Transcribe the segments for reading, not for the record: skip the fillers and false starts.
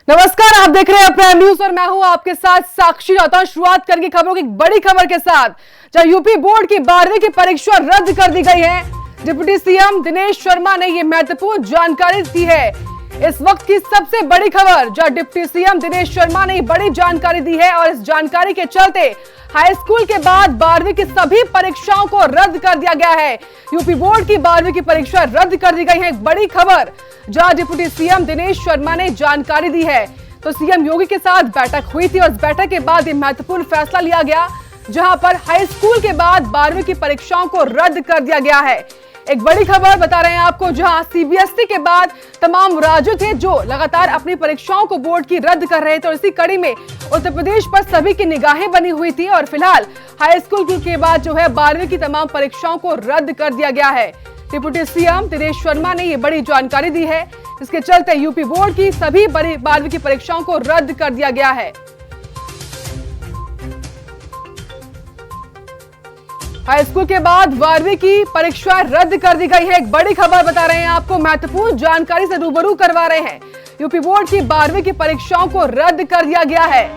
नमस्कार, आप देख रहे हैं प्राइम न्यूज और मैं हूं आपके साथ साक्षी राउत। शुरुआत करेंगे खबरों की बड़ी खबर के साथ, जहां यूपी बोर्ड की 12वीं की परीक्षा रद्द कर दी गई है। डिप्टी सीएम दिनेश शर्मा ने यह महत्वपूर्ण जानकारी दी है। इस वक्त की सबसे बड़ी खबर, जहां डिप्टी सीएम दिनेश शर्मा ने बड़ी जानकारी दी है और इस जानकारी के चलते हाई स्कूल के बाद 12वीं की सभी परीक्षाओं को रद्द कर दिया गया है। यूपी बोर्ड की 12वीं की परीक्षा रद्द कर दी गई है। एक बड़ी खबर, जहां डिप्टी सीएम दिनेश शर्मा ने जानकारी दी है। तो सीएम योगी के साथ बैठक हुई थी और इस बैठक के बाद ये महत्वपूर्ण फैसला लिया गया, जहां पर हाई स्कूल के बाद 12वीं की परीक्षाओं को रद्द कर दिया गया है। एक बड़ी खबर बता रहे हैं आपको, जहां सीबीएसई के बाद तमाम राज्य थे जो लगातार अपनी परीक्षाओं को बोर्ड की रद्द कर रहे थे और इसी कड़ी में उत्तर प्रदेश पर सभी की निगाहें बनी हुई थी और फिलहाल हाई स्कूल के बाद जो है 12वीं की तमाम परीक्षाओं को रद्द कर दिया गया है। डिप्टी सीएम दिनेश शर्मा ने ये बड़ी जानकारी दी है। इसके चलते यूपी बोर्ड की सभी बड़ी 12वीं की परीक्षाओं को रद्द कर दिया गया है। हाई स्कूल के बाद 12वीं की परीक्षा रद्द कर दी गई है। एक बड़ी खबर बता रहे हैं आपको, महत्वपूर्ण जानकारी से रूबरू करवा रहे हैं। यूपी बोर्ड की 12वीं की परीक्षाओं को रद्द कर दिया गया है।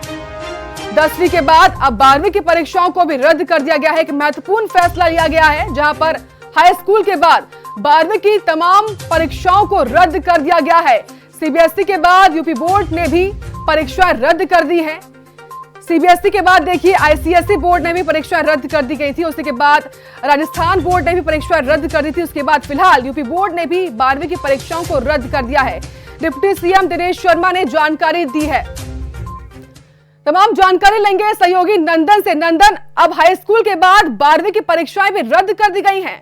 10वीं के बाद अब 12वीं की परीक्षाओं को भी रद्द कर दिया गया है। एक महत्वपूर्ण फैसला लिया गया है, जहां पर हाई स्कूल के बाद 12वीं की तमाम परीक्षाओं को रद्द कर दिया गया है। सीबीएसई के बाद यूपी बोर्ड ने भी परीक्षा रद्द कर दी है। सीबीएसई के बाद देखिए आईसीएसई बोर्ड ने भी परीक्षा रद्द कर दी गई थी। उसके बाद राजस्थान बोर्ड ने भी परीक्षा रद्द कर दी थी। उसके बाद फिलहाल यूपी बोर्ड ने भी 12वीं की परीक्षाओं को रद्द कर दिया है। डिप्टी सीएम दिनेश शर्मा ने जानकारी दी है। तमाम जानकारी लेंगे सहयोगी नंदन से। नंदन, अब हाई स्कूल के बाद 12वीं की परीक्षाएं भी रद्द कर दी गई हैं।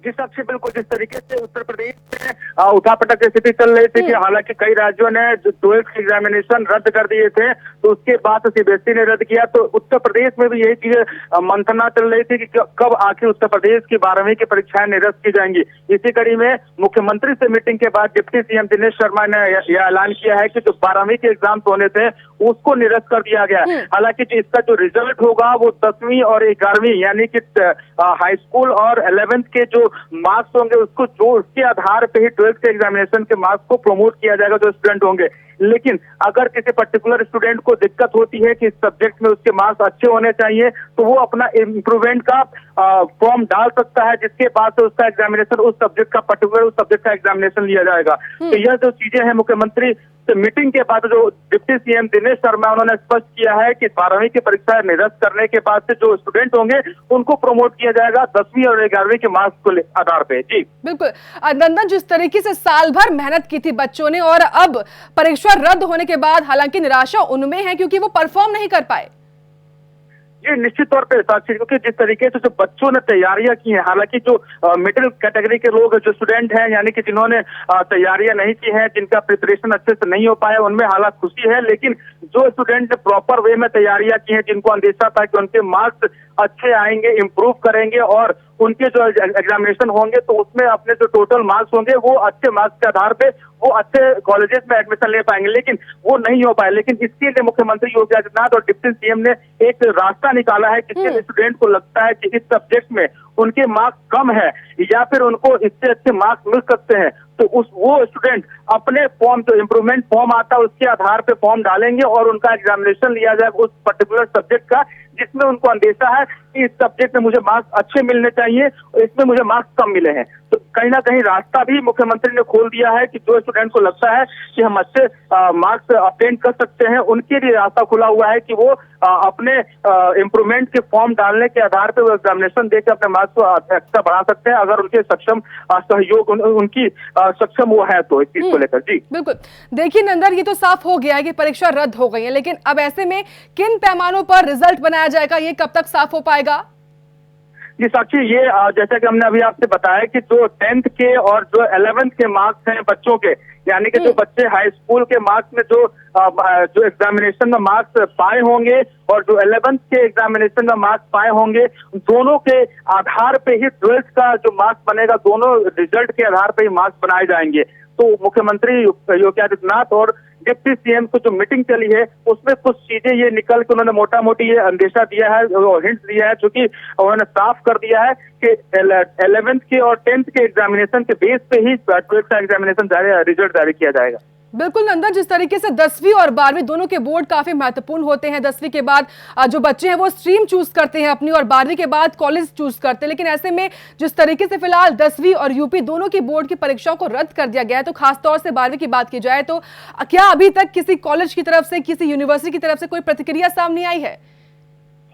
जिस सबसे बिल्कुल जिस तरीके से उत्तर प्रदेश में उठापटक की स्थिति चल रही थी कि हालांकि कई राज्यों ने जो 12th की एग्जामिनेशन रद्द कर दिए थे, तो उसके बाद सीबीएसई ने रद्द किया। तो उत्तर प्रदेश में भी यही चीज मंथना चल रही थी कि कब आखिर उत्तर प्रदेश की 12वीं की परीक्षाएं निरस्त की जाएंगी। इसी कड़ी में मुख्यमंत्री से मीटिंग के बाद डिप्टी सीएम दिनेश शर्मा ने यह ऐलान किया है कि जो 12वीं के एग्जाम होने थे उसको निरस्त कर दिया गया। हालांकि इसका जो रिजल्ट होगा वो 10वीं और 11वीं यानी कि हाई स्कूल और 11th के जो मार्क्स होंगे उसको जो उसके आधार पे ही 12th के एग्जामिनेशन के मार्क्स को प्रमोट किया जाएगा जो स्टूडेंट होंगे। लेकिन अगर किसी पर्टिकुलर स्टूडेंट को दिक्कत होती है कि इस सब्जेक्ट में उसके मार्क्स अच्छे होने चाहिए, तो वो अपना इम्प्रूवमेंट का फॉर्म डाल सकता है, जिसके बाद से उसका एग्जामिनेशन उस सब्जेक्ट का पर्टिकुलर उस सब्जेक्ट का एग्जामिनेशन लिया जाएगा। तो यह जो चीजें हैं, मुख्यमंत्री तो मीटिंग के बाद जो डिप्टी सीएम दिनेश शर्मा उन्होंने स्पष्ट किया है कि 12वीं की परीक्षा निरस्त करने के बाद से जो स्टूडेंट होंगे उनको प्रमोट किया जाएगा 10वीं और 11वीं के मार्क्स को आधार पे। जी बिल्कुल नंदन, जिस तरीके से साल भर मेहनत की थी बच्चों ने और अब परीक्षा रद्द होने के बाद हालांकि निराशा उनमें है क्योंकि वो परफॉर्म नहीं कर पाए। ये निश्चित तौर पे साक्षी, क्योंकि जिस तरीके से जो बच्चों ने तैयारियां की हैं, हालांकि जो मिडिल कैटेगरी के लोग जो स्टूडेंट हैं यानी कि जिन्होंने तैयारियां नहीं की हैं, जिनका प्रिपरेशन अच्छे से नहीं हो पाया, उनमें हालात खुशी है। लेकिन जो स्टूडेंट ने प्रॉपर वे में तैयारियां की हैं, जिनको अंदेशा था कि उनके मार्क्स अच्छे आएंगे, इम्प्रूव करेंगे और उनके जो एग्जामिनेशन होंगे तो उसमें अपने जो टोटल मार्क्स होंगे वो अच्छे मार्क्स के आधार पे वो अच्छे कॉलेजेस में एडमिशन ले पाएंगे, लेकिन वो नहीं हो पाए। लेकिन इसके लिए मुख्यमंत्री योगी आदित्यनाथ और डिप्टी सीएम ने एक रास्ता निकाला है कि जिस स्टूडेंट को लगता है कि इस सब्जेक्ट में उनके मार्क्स कम है या फिर उनको इससे अच्छे मार्क्स मिल सकते हैं, तो वो स्टूडेंट अपने फॉर्म जो इम्प्रूवमेंट फॉर्म आता है उसके आधार पे फॉर्म डालेंगे और उनका एग्जामिनेशन लिया जाएगा उस पर्टिकुलर सब्जेक्ट का जिसमें उनको अंदेशा है कि इस सब्जेक्ट में मुझे मार्क्स अच्छे मिलने चाहिए और इसमें मुझे मार्क्स कम मिले हैं। तो कहीं ना कहीं रास्ता भी मुख्यमंत्री ने खोल दिया है कि जो स्टूडेंट को लगता है कि हम अच्छे मार्क्स ऑब्टेन कर सकते हैं, उनके लिए रास्ता खुला हुआ है कि वो अपने इम्प्रूवमेंट के फॉर्म डालने के आधार पर वो एग्जामिनेशन देकर अपने मार्क्स को एक्स्ट्रा बढ़ा सकते हैं, अगर उनके सक्षम सहयोग उनकी सक्षम वो है तो इस चीज को लेकर। जी बिल्कुल, देखिए नंदन, ये तो साफ हो गया है कि परीक्षा रद्द हो गई है, लेकिन अब ऐसे में किन पैमानों पर रिजल्ट बनाया जाएगा, ये कब तक साफ हो पाएगा? जी साक्षी, ये जैसा कि हमने अभी आपसे बताया कि जो 10th के और जो 11th के मार्क्स हैं बच्चों के, यानी कि जो बच्चे हाई स्कूल के मार्क्स में जो एग्जामिनेशन में मार्क्स पाए होंगे और जो 11th के एग्जामिनेशन में मार्क्स पाए होंगे, दोनों के आधार पे ही 12th का जो मार्क्स बनेगा, दोनों रिजल्ट के आधार पे ही मार्क्स बनाए जाएंगे। तो मुख्यमंत्री योगी आदित्यनाथ और डिप्टी सीएम को जो मीटिंग चली है उसमें कुछ चीजें ये निकल के उन्होंने मोटा मोटी ये अंदेशा दिया है, हिंट दिया है, चूंकि उन्होंने साफ कर दिया है कि 11th के और 10th के एग्जामिनेशन के बेस पे ही 12th का एग्जामिनेशन रिजल्ट जारी किया जाएगा। बिल्कुल नंदन, जिस तरीके से 10वीं और 12वीं दोनों के बोर्ड काफी महत्वपूर्ण होते हैं। 10वीं के बाद जो बच्चे हैं वो स्ट्रीम चूज करते हैं अपनी, और 12वीं के बाद कॉलेज चूज करते हैं। लेकिन ऐसे में जिस तरीके से फिलहाल 10वीं और यूपी दोनों की बोर्ड की परीक्षाओं को रद्द कर दिया गया है, तो खासतौर से 12वीं की बात की जाए तो क्या अभी तक किसी कॉलेज की तरफ से, किसी यूनिवर्सिटी की तरफ से कोई प्रतिक्रिया सामने आई है?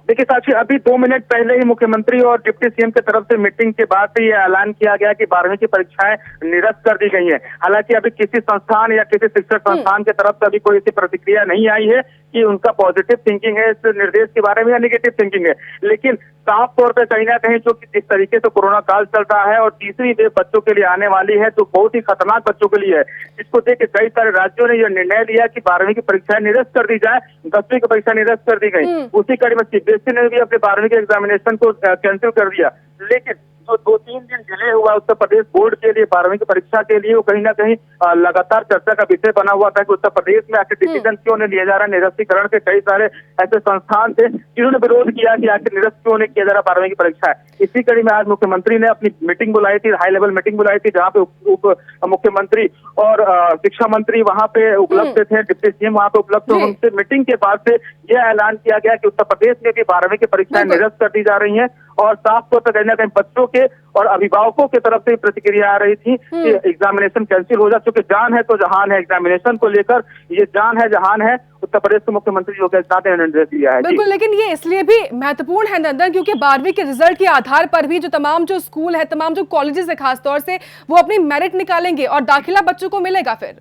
देखिए साक्षी, अभी 2 मिनट पहले ही मुख्यमंत्री और डिप्टी सीएम की तरफ से मीटिंग के बाद से ये ऐलान किया गया कि 12वीं की परीक्षाएं निरस्त कर दी गई हैं। हालांकि अभी किसी संस्थान या किसी शिक्षण संस्थान की तरफ से अभी कोई ऐसी प्रतिक्रिया नहीं आई है कि उनका पॉजिटिव थिंकिंग है इस निर्देश के बारे में या नेगेटिव थिंकिंग है। लेकिन साफ तौर पर कहीं ना कहीं जो कि जिस तरीके से कोरोना काल चल रहा है और तीसरी वेव बच्चों के लिए आने वाली है, तो बहुत ही खतरनाक बच्चों के लिए है। इसको देख के कई सारे राज्यों ने यह निर्णय लिया कि 12वीं की परीक्षाएं निरस्त कर दी जाए, 10वीं की परीक्षा निरस्त कर दी गई। उसी कड़ी में सीबीएसई ने भी अपने 12वीं के एग्जामिनेशन को कैंसिल कर दिया। लेकिन जो 2-3 दिन डिले हुआ उत्तर प्रदेश बोर्ड के लिए 12वीं की परीक्षा के लिए, वो कहीं ना कहीं लगातार चर्चा का विषय बना हुआ था कि उत्तर प्रदेश में आखिर डिसीजन क्यों नहीं लिया जा रहा। निरस्तीकरण के कई सारे ऐसे संस्थान थे जिन्होंने विरोध किया कि आखिर निरस्त क्यों नहीं किया जा रहा 12वीं की परीक्षा है। इसी कड़ी में आज मुख्यमंत्री ने अपनी मीटिंग बुलाई थी, हाई लेवल मीटिंग बुलाई थी, जहाँ पे उप मुख्यमंत्री और शिक्षा मंत्री वहां पे उपलब्ध थे, डिप्टी सीएम वहां पे उपलब्ध थे। उनसे मीटिंग के बाद से यह ऐलान किया गया कि उत्तर प्रदेश में भी 12वीं की परीक्षाएं निरस्त कर दी जा रही हैं। और साफ तौर पर कहीं ना कहीं बच्चों के और अभिभावकों की तरफ से प्रतिक्रिया आ रही थी कि एग्जामिनेशन कैंसिल हो जाए, क्योंकि जान है तो जहान है। एग्जामिनेशन को लेकर ये जान है जहान है। उत्तर प्रदेश के मुख्यमंत्री योगी आदित्यनाथ ने निर्देश दिया है। बिल्कुल, लेकिन ये इसलिए भी महत्वपूर्ण है नंदन, क्योंकि 12वीं के रिजल्ट के आधार पर भी जो तमाम जो स्कूल है, तमाम जो कॉलेजेस है खासतौर से, वो अपनी मेरिट निकालेंगे और दाखिला बच्चों को मिलेगा फिर।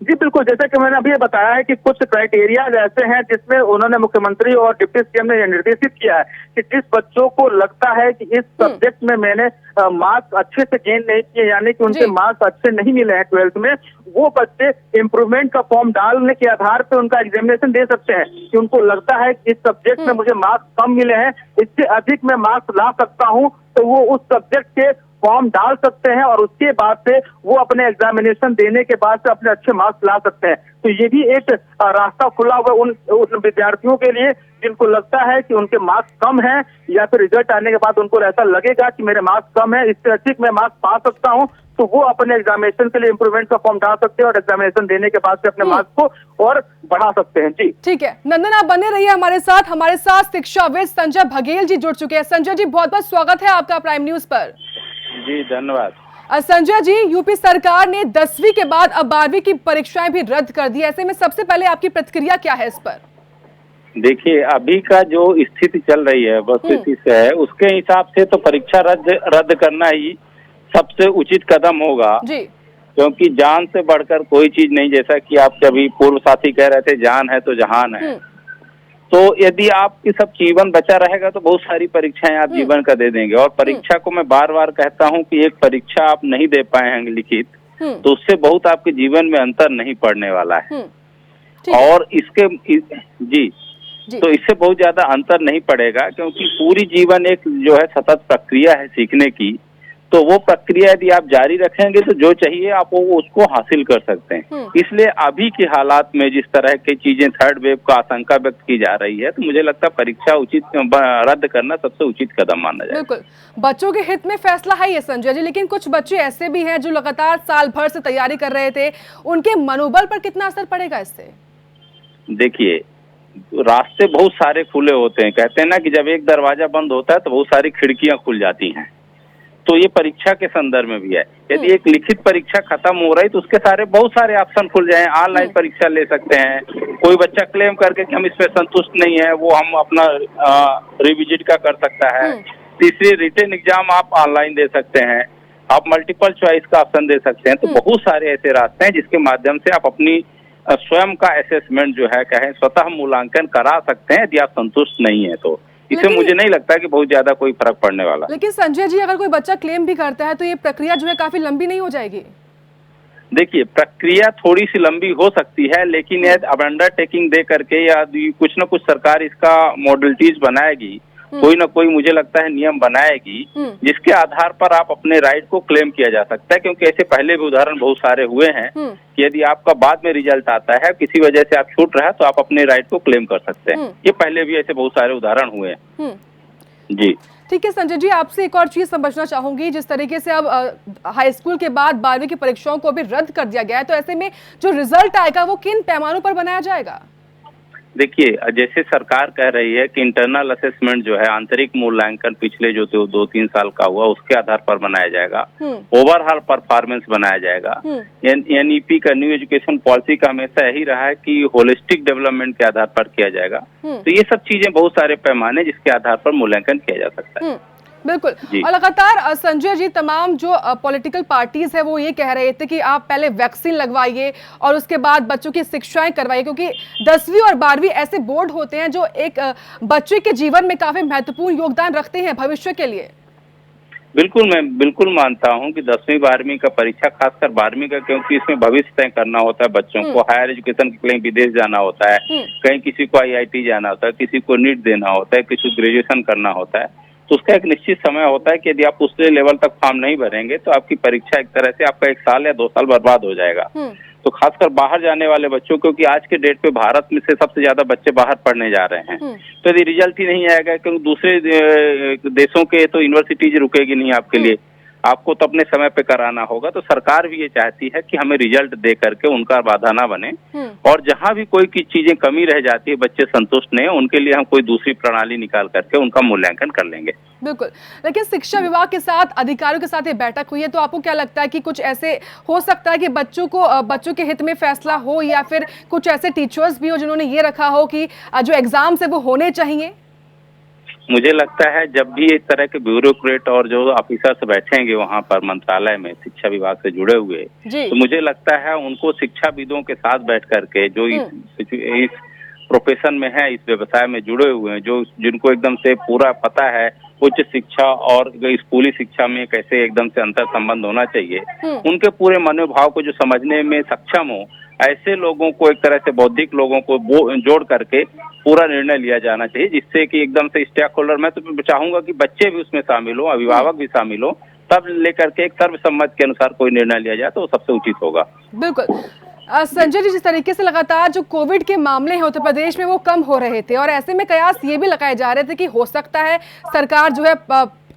जी बिल्कुल, जैसे कि मैंने अभी ये बताया है कि कुछ क्राइटेरिया ऐसे हैं जिसमें उन्होंने मुख्यमंत्री और डिप्टी सीएम ने यह निर्देशित किया है कि जिस बच्चों को लगता है कि इस सब्जेक्ट में मैंने मार्क्स अच्छे से गेन नहीं किए, यानी कि उनके मार्क्स अच्छे नहीं मिले हैं 12th में, वो बच्चे इम्प्रूवमेंट का फॉर्म डालने के आधार पर उनका एग्जामिनेशन दे सकते हैं। कि उनको लगता है कि इस सब्जेक्ट में मुझे मार्क्स कम मिले हैं, इससे अधिक मैं मार्क्स ला सकता हूँ, तो वो उस सब्जेक्ट के फॉर्म डाल सकते हैं और उसके बाद से वो अपने एग्जामिनेशन देने के बाद से अपने अच्छे मार्क्स ला सकते हैं। तो ये भी एक रास्ता खुला हुआ उन विद्यार्थियों के लिए जिनको लगता है कि उनके मार्क्स कम हैं, या फिर रिजल्ट आने के बाद उनको ऐसा लगेगा कि मेरे मार्क्स कम है, इससे अधिक मैं मार्क्स पा सकता हूं, तो वो अपने एग्जामिनेशन के लिए इम्प्रूवमेंट का फॉर्म डाल सकते हैं और एग्जामिनेशन देने के बाद से अपने मार्क्स को और बढ़ा सकते हैं। जी ठीक है नंदन, आप बने रहिए हमारे साथ शिक्षाविद संजय बघेल जी जुड़ चुके हैं। संजय जी, बहुत बहुत स्वागत है आपका प्राइम न्यूज पर। जी धन्यवाद। संजय जी, यूपी सरकार ने 10वीं के बाद अब 12वीं की परीक्षाएं भी रद्द कर दी। ऐसे में सबसे पहले आपकी प्रतिक्रिया क्या है इस पर? देखिए, अभी का जो स्थिति चल रही है वस्तुस्थिति से है, उसके हिसाब से तो परीक्षा रद्द करना ही सबसे उचित कदम होगा जी। क्योंकि जान से बढ़कर कोई चीज नहीं, जैसा कि आप अभी पूर्व साथी कह रहे थे, जान है तो जहान है। तो यदि आपकी सब जीवन बचा रहेगा तो बहुत सारी परीक्षाएं आप जीवन का दे देंगे। और परीक्षा को मैं बार बार कहता हूं कि एक परीक्षा आप नहीं दे पाए हैं लिखित, तो उससे बहुत आपके जीवन में अंतर नहीं पड़ने वाला है। और इसके जी तो इससे बहुत ज्यादा अंतर नहीं पड़ेगा, क्योंकि पूरी जीवन एक जो है सतत प्रक्रिया है सीखने की। तो वो प्रक्रिया यदि आप जारी रखेंगे तो जो चाहिए आप वो उसको हासिल कर सकते हैं। इसलिए अभी के हालात में जिस तरह की चीजें थर्ड वेव का आशंका व्यक्त की जा रही है, तो मुझे लगता है परीक्षा रद्द करना सबसे उचित कदम माना जाए। बिल्कुल, बच्चों के हित में फैसला है ये संजय जी, लेकिन कुछ बच्चे ऐसे भी हैं जो लगातार साल भर से तैयारी कर रहे थे, उनके मनोबल पर कितना असर पड़ेगा इससे? देखिए, रास्ते बहुत सारे खुले होते हैं। कहते हैं ना कि जब एक दरवाजा बंद होता है तो बहुत सारी खिड़कियां खुल जाती हैं। तो ये परीक्षा के संदर्भ में भी है। यदि एक लिखित परीक्षा खत्म हो रही तो उसके बहुत सारे ऑप्शन खुल जाए। ऑनलाइन परीक्षा ले सकते हैं, कोई बच्चा क्लेम करके कि हम इस पे संतुष्ट नहीं है, वो हम अपना रिविजिट का कर सकता है। तीसरी, रिटन एग्जाम आप ऑनलाइन दे सकते हैं, आप मल्टीपल चॉइस का ऑप्शन दे सकते हैं। तो बहुत सारे ऐसे रास्ते हैं जिसके माध्यम से आप अपनी स्वयं का असेसमेंट जो है कहें स्वतः मूल्यांकन करा सकते हैं यदि आप संतुष्ट नहीं है तो। इससे मुझे नहीं लगता कि बहुत ज्यादा कोई फर्क पड़ने वाला। लेकिन संजय जी, अगर कोई बच्चा क्लेम भी करता है तो ये प्रक्रिया जो है काफी लंबी नहीं हो जाएगी? देखिए, प्रक्रिया थोड़ी सी लंबी हो सकती है, लेकिन अब अंडरटेकिंग दे करके या कुछ न कुछ सरकार इसका मॉडलिटीज बनाएगी, कोई ना कोई मुझे लगता है नियम बनाएगी, जिसके आधार पर आप अपने राइट को क्लेम किया जा सकता है। क्योंकि ऐसे पहले भी उदाहरण बहुत सारे हुए हैं कि यदि आपका बाद में रिजल्ट आता है, किसी वजह से आप छूट रहा है, तो आप अपने राइट को क्लेम कर सकते हैं। ये पहले भी ऐसे बहुत सारे उदाहरण हुए हैं। जी ठीक है संजय जी, आपसे एक और चीज समझना चाहूंगी। जिस तरीके से अब हाई स्कूल के बाद 12वीं की परीक्षाओं को भी रद्द कर दिया गया है, तो ऐसे में जो रिजल्ट आएगा वो किन पैमानों पर बनाया जाएगा? देखिए, जैसे सरकार कह रही है कि इंटरनल असेसमेंट जो है, आंतरिक मूल्यांकन पिछले जो 2-3 साल का हुआ उसके आधार पर बनाया जाएगा। ओवरऑल परफॉर्मेंस बनाया जाएगा। एनईपी का, न्यू एजुकेशन पॉलिसी का हमेशा यही रहा है कि होलिस्टिक डेवलपमेंट के आधार पर किया जाएगा। तो ये सब चीजें बहुत सारे पैमाने जिसके आधार पर मूल्यांकन किया जा सकता है। बिल्कुल। और लगातार संजय जी, तमाम जो पॉलिटिकल पार्टीज है वो ये कह रहे थे कि आप पहले वैक्सीन लगवाइए और उसके बाद बच्चों की शिक्षाएं करवाइए, क्योंकि 10वीं और 12वीं ऐसे बोर्ड होते हैं जो एक बच्चे के जीवन में काफी महत्वपूर्ण योगदान रखते हैं भविष्य के लिए। बिल्कुल, मैं बिल्कुल मानता हूं कि 10वीं 12वीं का परीक्षा, खासकर 12वीं का, क्योंकि इसमें भविष्य तय करना होता है बच्चों को। हायर एजुकेशन के लिए विदेश जाना होता है, कहीं किसी को IIT जाना होता है, किसी को नीट देना होता है, किसी को ग्रेजुएशन करना होता है। तो उसका एक निश्चित समय होता है कि यदि आप उस लेवल तक फॉर्म नहीं भरेंगे तो आपकी परीक्षा एक तरह से आपका 1 साल या 2 साल बर्बाद हो जाएगा। तो खासकर बाहर जाने वाले बच्चों, क्योंकि आज के डेट पे भारत में से सबसे ज्यादा बच्चे बाहर पढ़ने जा रहे हैं, तो यदि रिजल्ट ही नहीं आएगा, क्योंकि दूसरे देशों के तो यूनिवर्सिटीज रुकेगी नहीं आपके लिए, आपको तो अपने समय पे कराना होगा। तो सरकार भी ये चाहती है कि हमें रिजल्ट दे करके उनका बाधा ना बने, और जहां भी कोई की चीजें कमी रह जाती है, बच्चे संतुष्ट नहीं, उनके लिए हम कोई दूसरी प्रणाली निकाल करके उनका मूल्यांकन कर लेंगे। बिल्कुल। लेकिन शिक्षा विभाग के साथ, अधिकारियों के साथ ये बैठक हुई है, तो आपको क्या लगता है कि कुछ ऐसे हो सकता है कि बच्चों के हित में फैसला हो, या फिर कुछ ऐसे टीचर्स भी हो जिन्होंने ये रखा हो कि जो एग्जाम्स है वो होने चाहिए? मुझे लगता है जब भी इस तरह के ब्यूरोक्रेट और जो ऑफिसर्स बैठेंगे वहाँ पर मंत्रालय में शिक्षा विभाग से जुड़े हुए, तो मुझे लगता है उनको शिक्षाविदों के साथ बैठ करके, जो इस प्रोफेशन में है, इस व्यवसाय में जुड़े हुए हैं, जिनको एकदम से पूरा पता है उच्च शिक्षा और स्कूली शिक्षा में कैसे एकदम से अंतर संबंध होना चाहिए, उनके पूरे मनोभाव को जो समझने में सक्षम हो, ऐसे लोगों को, एक तरह से बौद्धिक लोगों को जोड़ करके पूरा निर्णय लिया जाना चाहिए, जिससे कि एकदम से स्टेक होल्डर, मैं तो चाहूंगा कि बच्चे भी उसमें शामिल हो, अभिभावक भी शामिल हो, तब लेकर के एक सर्वसम्मति के अनुसार कोई निर्णय लिया जाए तो वो सबसे उचित होगा। बिल्कुल। संजय जी, जिस तरीके से लगातार जो कोविड के मामले हैं उत्तर प्रदेश में वो कम हो रहे थे, और ऐसे में कयास ये भी लगाए जा रहे थे कि हो सकता है सरकार जो है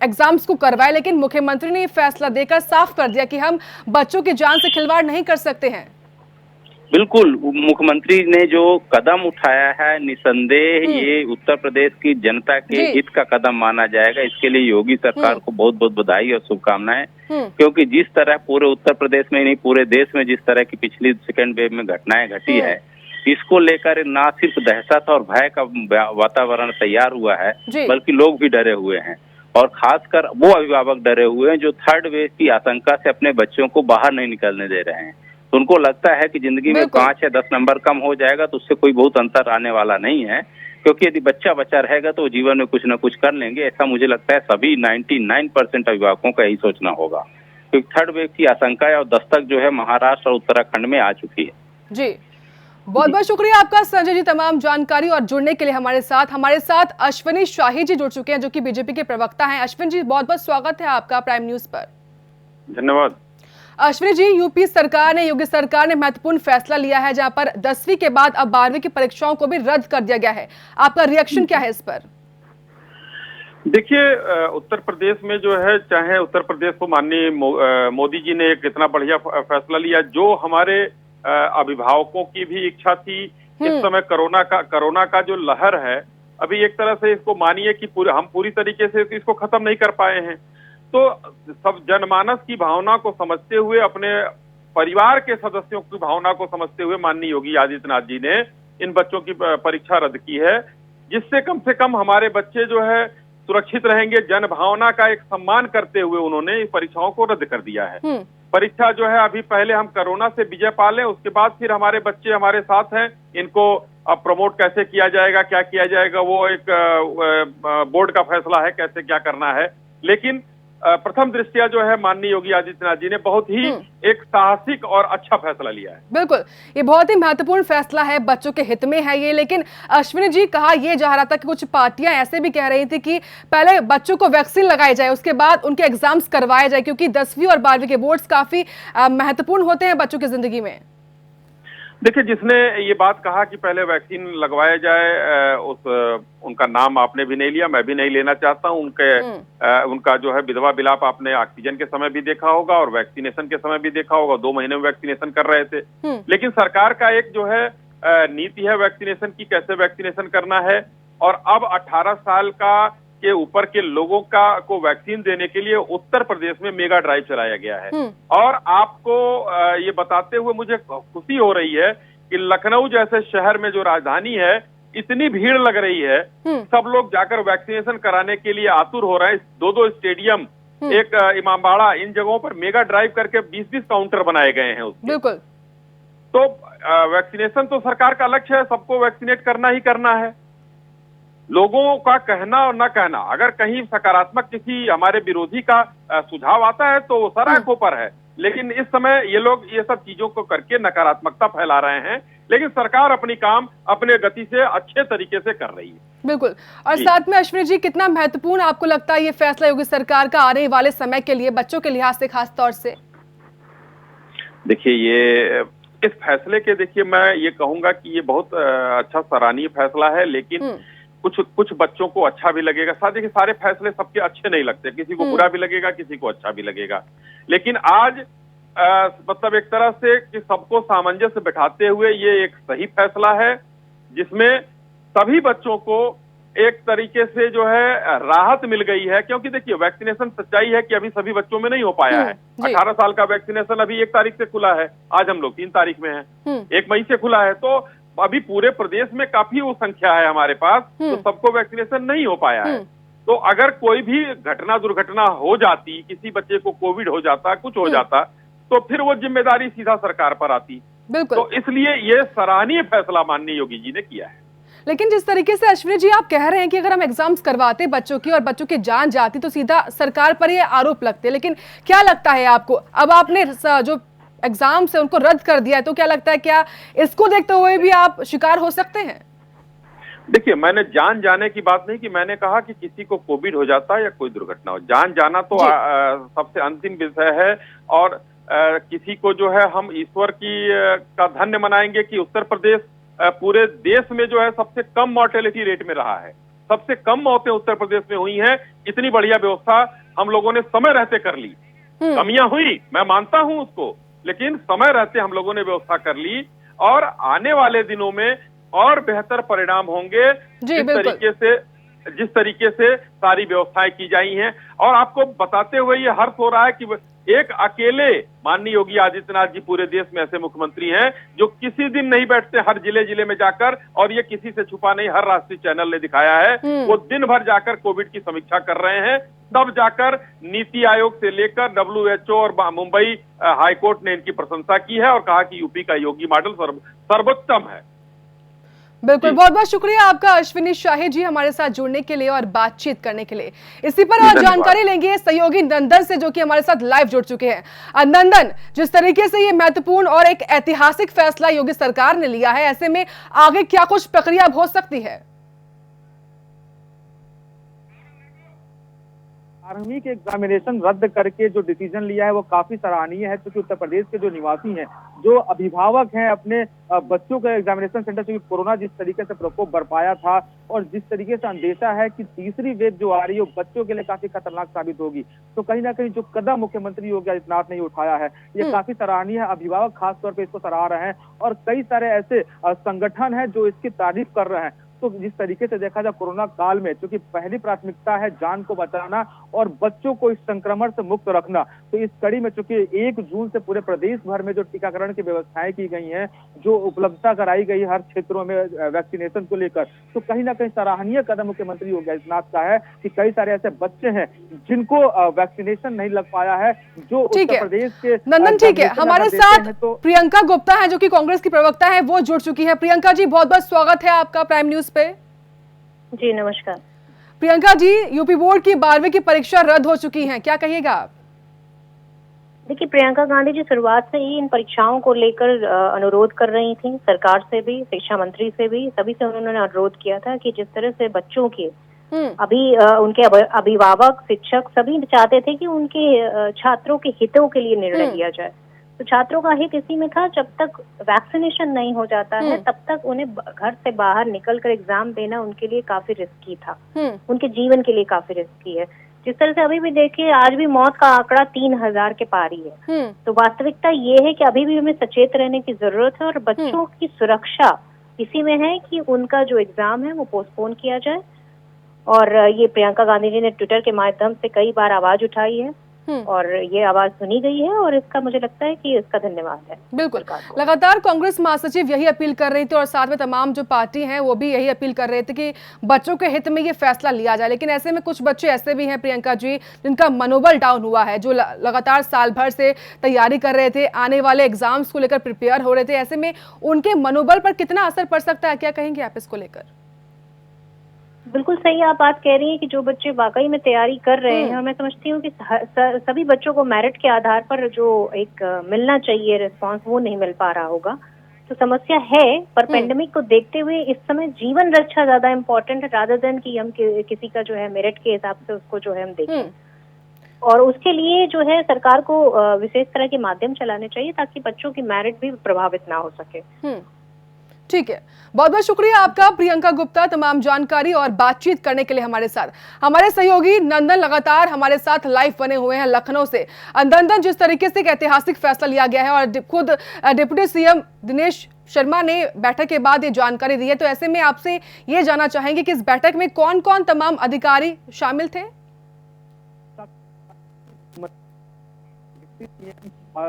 एग्जाम्स को करवाए, लेकिन मुख्यमंत्री ने ये फैसला देकर साफ कर दिया कि हम बच्चों की जान से खिलवाड़ नहीं कर सकते हैं। बिल्कुल, मुख्यमंत्री ने जो कदम उठाया है, निसंदेह ये उत्तर प्रदेश की जनता के हित का कदम माना जाएगा। इसके लिए योगी सरकार को बहुत बहुत बधाई और शुभकामनाएं, क्योंकि जिस तरह पूरे उत्तर प्रदेश में नहीं पूरे देश में जिस तरह की पिछली सेकेंड वेव में घटनाएं घटी है, इसको लेकर ना सिर्फ दहशत और भय का वातावरण तैयार हुआ है, बल्कि लोग भी डरे हुए हैं, और खासकर वो अभिभावक डरे हुए हैं जो थर्ड वेव की आशंका से अपने बच्चों को बाहर नहीं निकलने दे रहे हैं। तो उनको लगता है कि जिंदगी में 5 या 10 नंबर कम हो जाएगा तो उससे कोई बहुत अंतर आने वाला नहीं है, क्योंकि यदि बच्चा रहेगा तो जीवन में कुछ न कुछ कर लेंगे। ऐसा मुझे लगता है सभी 99% अभिभावकों का यही सोचना होगा, क्योंकि थर्ड वेव की आशंका और दस्तक जो है महाराष्ट्र और उत्तराखंड में आ चुकी है। जी, बहुत बहुत शुक्रिया आपका संजय जी, तमाम जानकारी और जुड़ने के लिए हमारे साथ अश्विनी शाही जी जुड़ चुके हैं, जो कि बीजेपी के प्रवक्ता हैं। अश्विनी जी, बहुत बहुत स्वागत है आपका प्राइम न्यूज पर। धन्यवाद। अश्विनी जी, योगी सरकार ने महत्वपूर्ण फैसला लिया है, जहां पर 10वीं के बाद अब 12वीं की परीक्षाओं को भी रद्द कर दिया गया है। आपका रिएक्शन क्या है इस पर? देखिए, उत्तर प्रदेश में जो है, चाहे उत्तर प्रदेश को माननीय मोदी जी ने एक इतना बढ़िया फैसला लिया, जो हमारे अभिभावकों की भी इच्छा थी। इस समय कोरोना का जो लहर है, अभी एक तरह से इसको मानिए कि हम पूरी तरीके से इसको खत्म नहीं कर पाए हैं। तो सब जनमानस की भावना को समझते हुए, अपने परिवार के सदस्यों की भावना को समझते हुए माननीय योगी आदित्यनाथ जी ने इन बच्चों की परीक्षा रद्द की है, जिससे कम से कम हमारे बच्चे जो है सुरक्षित रहेंगे। जन भावना का एक सम्मान करते हुए उन्होंने परीक्षाओं को रद्द कर दिया है। परीक्षा जो है, अभी पहले हम कोरोना से विजय पा लें, उसके बाद फिर हमारे बच्चे हमारे साथ हैं, इनको अब प्रमोट कैसे किया जाएगा, क्या किया जाएगा, वो एक बोर्ड का फैसला है, कैसे क्या करना है। लेकिन प्रथम दृष्टिया जो है माननीय योगी आदित्यनाथ जी ने बहुत ही एक साहसिक और अच्छा फैसला लिया है। बिल्कुल, ये बहुत ही महत्वपूर्ण फैसला है, बच्चों के हित में है ये। लेकिन अश्विनी जी, कहा यह जा रहा था कि कुछ पार्टियां ऐसे भी कह रही थी कि पहले बच्चों को वैक्सीन लगाई जाए, उसके बाद उनके एग्जाम्स करवाए जाए, क्योंकि 10वीं और 12वीं के बोर्ड्स काफी महत्वपूर्ण होते हैं बच्चों की जिंदगी में। देखिए, जिसने ये बात कहा कि पहले वैक्सीन लगवाया जाए, उनका नाम आपने भी नहीं लिया, मैं भी नहीं लेना चाहता हूं। उनका जो है विधवा विलाप आपने ऑक्सीजन के समय भी देखा होगा और वैक्सीनेशन के समय भी देखा होगा। 2 महीने में वैक्सीनेशन कर रहे थे। लेकिन सरकार का एक जो है नीति है वैक्सीनेशन की, कैसे वैक्सीनेशन करना है। और अब 18 साल के ऊपर के लोगों को वैक्सीन देने के लिए उत्तर प्रदेश में मेगा ड्राइव चलाया गया है। और आपको ये बताते हुए मुझे खुशी हो रही है कि लखनऊ जैसे शहर में जो राजधानी है, इतनी भीड़ लग रही है, सब लोग जाकर वैक्सीनेशन कराने के लिए आतुर हो रहे हैं। 2-2 स्टेडियम, एक इमामबाड़ा, इन जगहों पर मेगा ड्राइव करके 20-20 काउंटर बनाए गए हैं उसके। बिल्कुल। तो वैक्सीनेशन तो सरकार का लक्ष्य है, सबको वैक्सीनेट करना ही करना है। लोगों का कहना और न कहना, अगर कहीं सकारात्मक किसी हमारे विरोधी का सुझाव आता है तो वो सराखों पर है। लेकिन इस समय ये लोग ये सब चीजों को करके नकारात्मकता फैला रहे हैं। लेकिन सरकार अपनी काम अपने गति से अच्छे तरीके से कर रही है। बिल्कुल। और साथ में अश्विनी जी, कितना महत्वपूर्ण आपको लगता है ये फैसला योगी सरकार का आने वाले समय के लिए, बच्चों के लिहाज से खास तौर से? देखिए, ये इस फैसले के, देखिए मैं ये कहूंगा कि ये बहुत अच्छा सराहनीय फैसला है। लेकिन कुछ बच्चों को अच्छा भी लगेगा। देखिए, सारे फैसले सबके अच्छे नहीं लगते, किसी को बुरा भी लगेगा, किसी को अच्छा भी लगेगा। लेकिन आज मतलब एक तरह से कि सबको सामंजस्य बिठाते हुए ये एक सही फैसला है, जिसमें सभी बच्चों को एक तरीके से जो है राहत मिल गई है। क्योंकि देखिए, वैक्सीनेशन, सच्चाई है कि अभी सभी बच्चों में नहीं हो पाया है। 18 साल का वैक्सीनेशन अभी 1 तारीख से खुला है, आज हम लोग 3 तारीख में हैं, 1 मई से खुला है। तो अभी पूरे प्रदेश में काफी वो संख्या है हमारे पास, तो सबको वैक्सीनेशन नहीं हो पाया है। तो अगर कोई भी दुर्घटना हो जाती, किसी बच्चे को कोविड हो जाता, कुछ हो जाता, तो फिर वो जिम्मेदारी सीधा सरकार पर आती। तो इसलिए ये सराहनीय फैसला माननीय योगी जी ने किया है। लेकिन जिस तरीके से अश्विनी जी आप कह रहे हैं कि अगर हम एग्जाम्स करवाते बच्चों की और बच्चों की जान जाती तो सीधा सरकार पर ये आरोप लगते, लेकिन क्या लगता है आपको, अब आपने जो एग्जाम से उनको रद्द कर दिया है, तो क्या लगता है, क्या इसको देखते हुए भी आप शिकार हो सकते हैं? देखिए, मैंने जान जाने की बात नहीं की, मैंने कहा कि किसी को कोविड हो जाता है या कोई दुर्घटना हो, जान जाना तो सबसे अंतिम विषय है। और किसी को जो है हम ईश्वर का धन्य मनाएंगे कि उत्तर प्रदेश पूरे देश में जो है सबसे कम मॉर्टेलिटी रेट में रहा है। सबसे कम मौतें उत्तर प्रदेश में हुई हैं। इतनी बढ़िया व्यवस्था हम लोगों ने समय रहते कर ली। कमियां हुई, मैं मानता हूं उसको, लेकिन समय रहते हम लोगों ने व्यवस्था कर ली। और आने वाले दिनों में और बेहतर परिणाम होंगे जिस तरीके से सारी व्यवस्थाएं की जाई हैं। और आपको बताते हुए ये हर्ष हो रहा है कि एक अकेले माननीय योगी आदित्यनाथ जी पूरे देश में ऐसे मुख्यमंत्री हैं जो किसी दिन नहीं बैठते, हर जिले में जाकर, और ये किसी से छुपा नहीं, हर राष्ट्रीय चैनल ने दिखाया है, वो दिन भर जाकर कोविड की समीक्षा कर रहे हैं। तब जाकर नीति आयोग से लेकर WHO और मुंबई हाईकोर्ट ने इनकी प्रशंसा की है और कहा कि यूपी का योगी मॉडल सर्वोत्तम है। बिल्कुल, बहुत बहुत शुक्रिया आपका अश्विनी शाही जी हमारे साथ जुड़ने के लिए और बातचीत करने के लिए। इसी पर और जानकारी लेंगे सहयोगी नंदन से, जो कि हमारे साथ लाइव जुड़ चुके हैं। नंदन, जिस तरीके से ये महत्वपूर्ण और एक ऐतिहासिक फैसला योगी सरकार ने लिया है, ऐसे में आगे क्या कुछ प्रक्रिया हो सकती है? 12वीं के एग्जामिनेशन रद्द करके जो डिसीजन लिया है वो काफी सराहनीय है, क्योंकि उत्तर प्रदेश के जो निवासी हैं, जो अभिभावक हैं, अपने बच्चों का एग्जामिनेशन सेंटर, क्योंकि कोरोना जिस तरीके से प्रकोप बरपाया था और जिस तरीके से अंदेशा है कि तीसरी वेव जो आ रही है वो बच्चों के लिए काफी खतरनाक साबित होगी, तो कहीं ना कहीं जो कदम मुख्यमंत्री योगी आदित्यनाथ ने उठाया है ये काफी सराहनीय है। अभिभावक खासतौर पर इसको सराह रहे हैं और कई सारे ऐसे संगठन हैं जो इसकी तारीफ कर रहे हैं। तो जिस तरीके से देखा जाए कोरोना काल में, क्योंकि पहली प्राथमिकता है जान को बचाना और बच्चों को इस संक्रमण से मुक्त रखना, तो इस कड़ी में चूंकि 1 जून से पूरे प्रदेश भर में जो टीकाकरण की व्यवस्थाएं की गई हैं, जो उपलब्धता कराई गई हर क्षेत्रों में वैक्सीनेशन को लेकर, तो कहीं ना कहीं सराहनीय कदम मुख्यमंत्री योगी आदित्यनाथ का है कि कई सारे ऐसे बच्चे हैं जिनको वैक्सीनेशन नहीं लग पाया है, जो उत्तर प्रदेश के। नंदन, ठीक है, हमारे साथ प्रियंका गुप्ता है जो कि कांग्रेस की प्रवक्ता है, वो जुड़ चुकी है। प्रियंका जी, बहुत बहुत स्वागत है आपका प्राइम न्यूज पे। जी नमस्कार। प्रियंका जी, यूपी बोर्ड की 12वीं की परीक्षा रद्द हो चुकी है, क्या कहिएगा आप? देखिए, प्रियंका गांधी जी शुरुआत से ही इन परीक्षाओं को लेकर अनुरोध कर रही थी, सरकार से भी, शिक्षा मंत्री से भी, सभी से उन्होंने अनुरोध किया था कि जिस तरह से बच्चों के अभी उनके अभिभावक, शिक्षक सभी चाहते थे कि उनके छात्रों के हितों के लिए निर्णय लिया जाए। तो छात्रों का हित इसी में था, जब तक वैक्सीनेशन नहीं हो जाता है तब तक उन्हें घर से बाहर निकलकर एग्जाम देना उनके लिए काफी रिस्की था, उनके जीवन के लिए काफी रिस्की है। जिस तरह से अभी भी देखिए, आज भी मौत का आंकड़ा 3000 के पार ही है। तो वास्तविकता ये है कि अभी भी हमें सचेत रहने की जरूरत है और बच्चों की सुरक्षा इसी में है कि उनका जो एग्जाम है वो पोस्टपोन किया जाए। और ये प्रियंका गांधी जी ने ट्विटर के माध्यम से कई बार आवाज उठाई है और ये आवाज सुनी गई है और इसका मुझे लगता है कि इसका धन्यवाद है। बिल्कुल, लगातार कांग्रेस महासचिव यही अपील कर रही थी और साथ में तमाम जो पार्टी हैं वो भी यही अपील कर रहे थे कि बच्चों के हित में ये फैसला लिया जाए। लेकिन ऐसे में कुछ बच्चे ऐसे भी हैं प्रियंका जी जिनका मनोबल डाउन हुआ है, जो लगातार साल भर से तैयारी कर रहे थे, आने वाले एग्जाम्स को लेकर प्रिपेयर हो रहे थे। ऐसे में उनके मनोबल पर कितना असर पड़ सकता है, क्या कहेंगे आप इसको लेकर? बिल्कुल सही आप बात कह रही हैं कि जो बच्चे वाकई में तैयारी कर रहे हैं, और मैं समझती हूँ कि सभी बच्चों को मेरिट के आधार पर जो एक मिलना चाहिए रिस्पांस वो नहीं मिल पा रहा होगा, तो समस्या है। पर पेंडेमिक को देखते हुए इस समय जीवन रक्षा ज्यादा इम्पोर्टेंट है रादर देन कि हम किसी का जो है मेरिट के हिसाब से उसको जो है हम देखें। और उसके लिए जो है सरकार को विशेष तरह के माध्यम चलाने चाहिए ताकि बच्चों की मेरिट भी प्रभावित ना हो सके। ठीक है, बहुत बहुत शुक्रिया आपका प्रियंका गुप्ता, तमाम जानकारी और बातचीत करने के लिए हमारे साथ। हमारे सहयोगी नंदन लगातार हमारे साथ लाइव बने हुए हैं लखनऊ से। नंदन, जिस तरीके से एक ऐतिहासिक फैसला लिया गया है और खुद डिप्टी सीएम दिनेश शर्मा ने बैठक के बाद ये जानकारी दी है, तो ऐसे में आपसे ये जानना चाहेंगे कि इस बैठक में कौन कौन तमाम अधिकारी शामिल थे?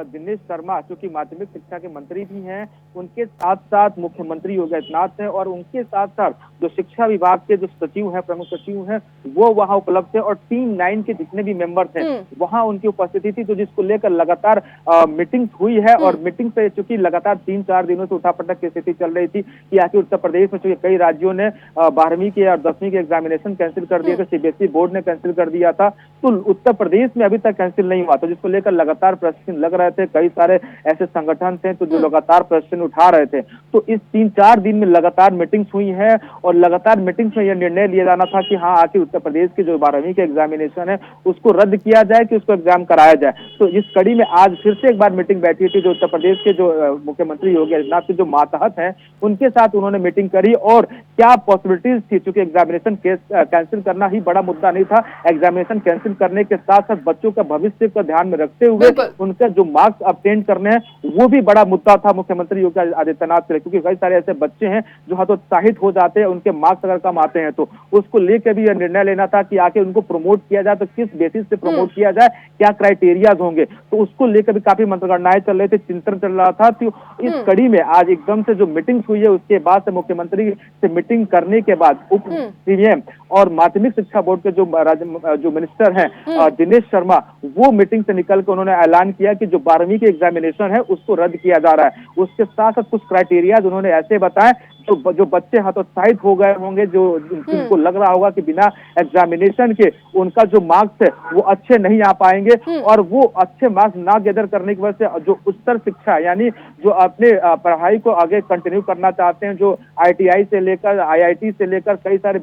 दिनेश शर्मा जो कि माध्यमिक शिक्षा के मंत्री भी हैं, उनके साथ साथ मुख्यमंत्री योगी आदित्यनाथ हैं और उनके साथ साथ जो शिक्षा विभाग के जो सचिव हैं, प्रमुख सचिव हैं, वो वहां उपलब्ध थे और टीम 9 के जितने भी मेंबर थे वहां उनकी उपस्थिति थी। तो जिसको लेकर लगातार मीटिंग हुई है और मीटिंग से चूंकि लगातार 3-4 दिनों से उठापटक की स्थिति चल रही थी कि आखिर उत्तर प्रदेश में चूंकि कई राज्यों ने 12वीं के और 10वीं के एग्जामिनेशन कैंसिल कर दिए थे, सीबीएसई बोर्ड ने कैंसिल कर दिया था, तो उत्तर प्रदेश में अभी तक कैंसिल नहीं हुआ। तो जिसको लेकर लगातार प्रश्न लग रहे थे, कई सारे ऐसे संगठन थे तो जो लगातार प्रश्न उठा रहे थे। तो इस 3-4 दिन में लगातार मीटिंग्स हुई है और लगातार मीटिंग्स में यह निर्णय लिया जाना था कि हाँ, आखिर उत्तर प्रदेश के जो 12वीं के एग्जामिनेशन है उसको रद्द किया जाए कि उसको एग्जाम कराया जाए। तो इस कड़ी में आज फिर से एक बार मीटिंग बैठी थी, जो उत्तर प्रदेश के जो मुख्यमंत्री योगी आदित्यनाथ के जो मातहत हैं उनके साथ उन्होंने मीटिंग करी और क्या पॉसिबिलिटीज थी। चूंकि एग्जामिनेशन कैंसिल करना ही बड़ा मुद्दा नहीं था, एग्जामिनेशन कैंसिल करने के साथ साथ बच्चों का भविष्य को ध्यान में रखते हुए उनका जो मार्क्स ऑब्टेन करने हैं वो भी बड़ा मुद्दा था मुख्यमंत्री योगी आदित्यनाथ के लिए, क्योंकि कई सारे ऐसे बच्चे हैं जो हतोत्साहित हो जाते हैं, उनके मार्क्स अगर कम आते हैं तो उसको लेकर भी यह निर्णय लेना था कि आके उनको प्रमोट किया जाए तो किस बेसिस से प्रमोट किया जाए, क्या क्राइटेरियाज होंगे। तो उसको लेकर भी काफी मंत्रणाएं चल रहे थे, चिंतन चल रहा था। तो इस कड़ी में आज एकदम से जो मीटिंग हुई है उसके बाद से मुख्यमंत्री से मीटिंग करने के बाद उप सीएम और माध्यमिक शिक्षा बोर्ड के जो मिनिस्टर हैं दिनेश शर्मा, वो मीटिंग से निकल कर उन्होंने ऐलान किया कि जो 12वीं के एग्जामिनेशन है उसको रद्द किया जा रहा है। उसके साथ साथ कुछ क्राइटेरियाज उन्होंने ऐसे बताए जो बच्चे हतोत्साहित हो गए होंगे, जो जिनको लग रहा होगा कि बिना एग्जामिनेशन के उनका जो मार्क्स है वो अच्छे नहीं आ पाएंगे और वो अच्छे मार्क्स ना गैदर करने की वजह से जो उच्चतर शिक्षा यानी जो अपने पढ़ाई को आगे कंटिन्यू करना चाहते हैं, जो ITI से लेकर IIT से लेकर कई सारे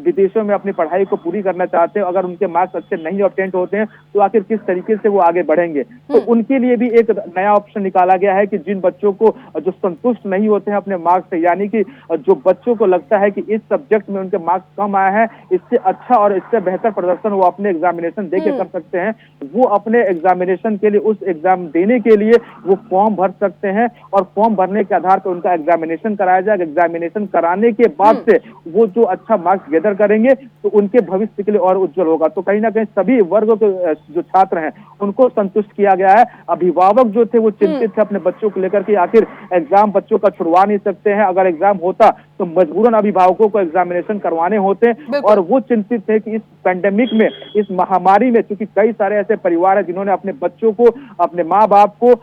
विदेशों में अपनी पढ़ाई को पूरी करना चाहते हैं, अगर उनके मार्क्स अच्छे नहीं ऑब्टेन होते हैं तो आखिर किस तरीके से वो आगे बढ़ेंगे। तो उनके लिए भी एक नया ऑप्शन निकाला गया है कि जिन बच्चों को जो संतुष्ट नहीं होते हैं अपने मार्क्स से, यानी कि जो बच्चों को लगता है कि इस सब्जेक्ट में उनके मार्क्स कम आए हैं, इससे अच्छा और इससे बेहतर प्रदर्शन वो अपने एग्जामिनेशन देके कर सकते हैं, वो अपने एग्जामिनेशन के लिए उस एग्जाम देने के लिए वो फॉर्म भर सकते हैं और फॉर्म भरने के आधार पर उनका एग्जामिनेशन कराया जाएगा। एग्जामिनेशन कराने के बाद से वो जो अच्छा मार्क्स गैदर करेंगे तो उनके भविष्य के लिए और उज्जवल होगा। तो कहीं ना कहीं सभी वर्गों के जो छात्र हैं उनको संतुष्ट किया गया है। अभिभावक जो थे वो चिंतित थे अपने बच्चों को लेकर कि आखिर एग्जाम बच्चों का छुड़वा नहीं सकते हैं, अगर एग्जाम होता तो मजबूरन अभिभावकों को एग्जामिनेशन करवाने होते और वो चिंतित थे कि इस पेंडेमिक में, इस महामारी में, क्योंकि कई सारे ऐसे परिवार हैं जिन्होंने अपने बच्चों को, अपने माँ बाप को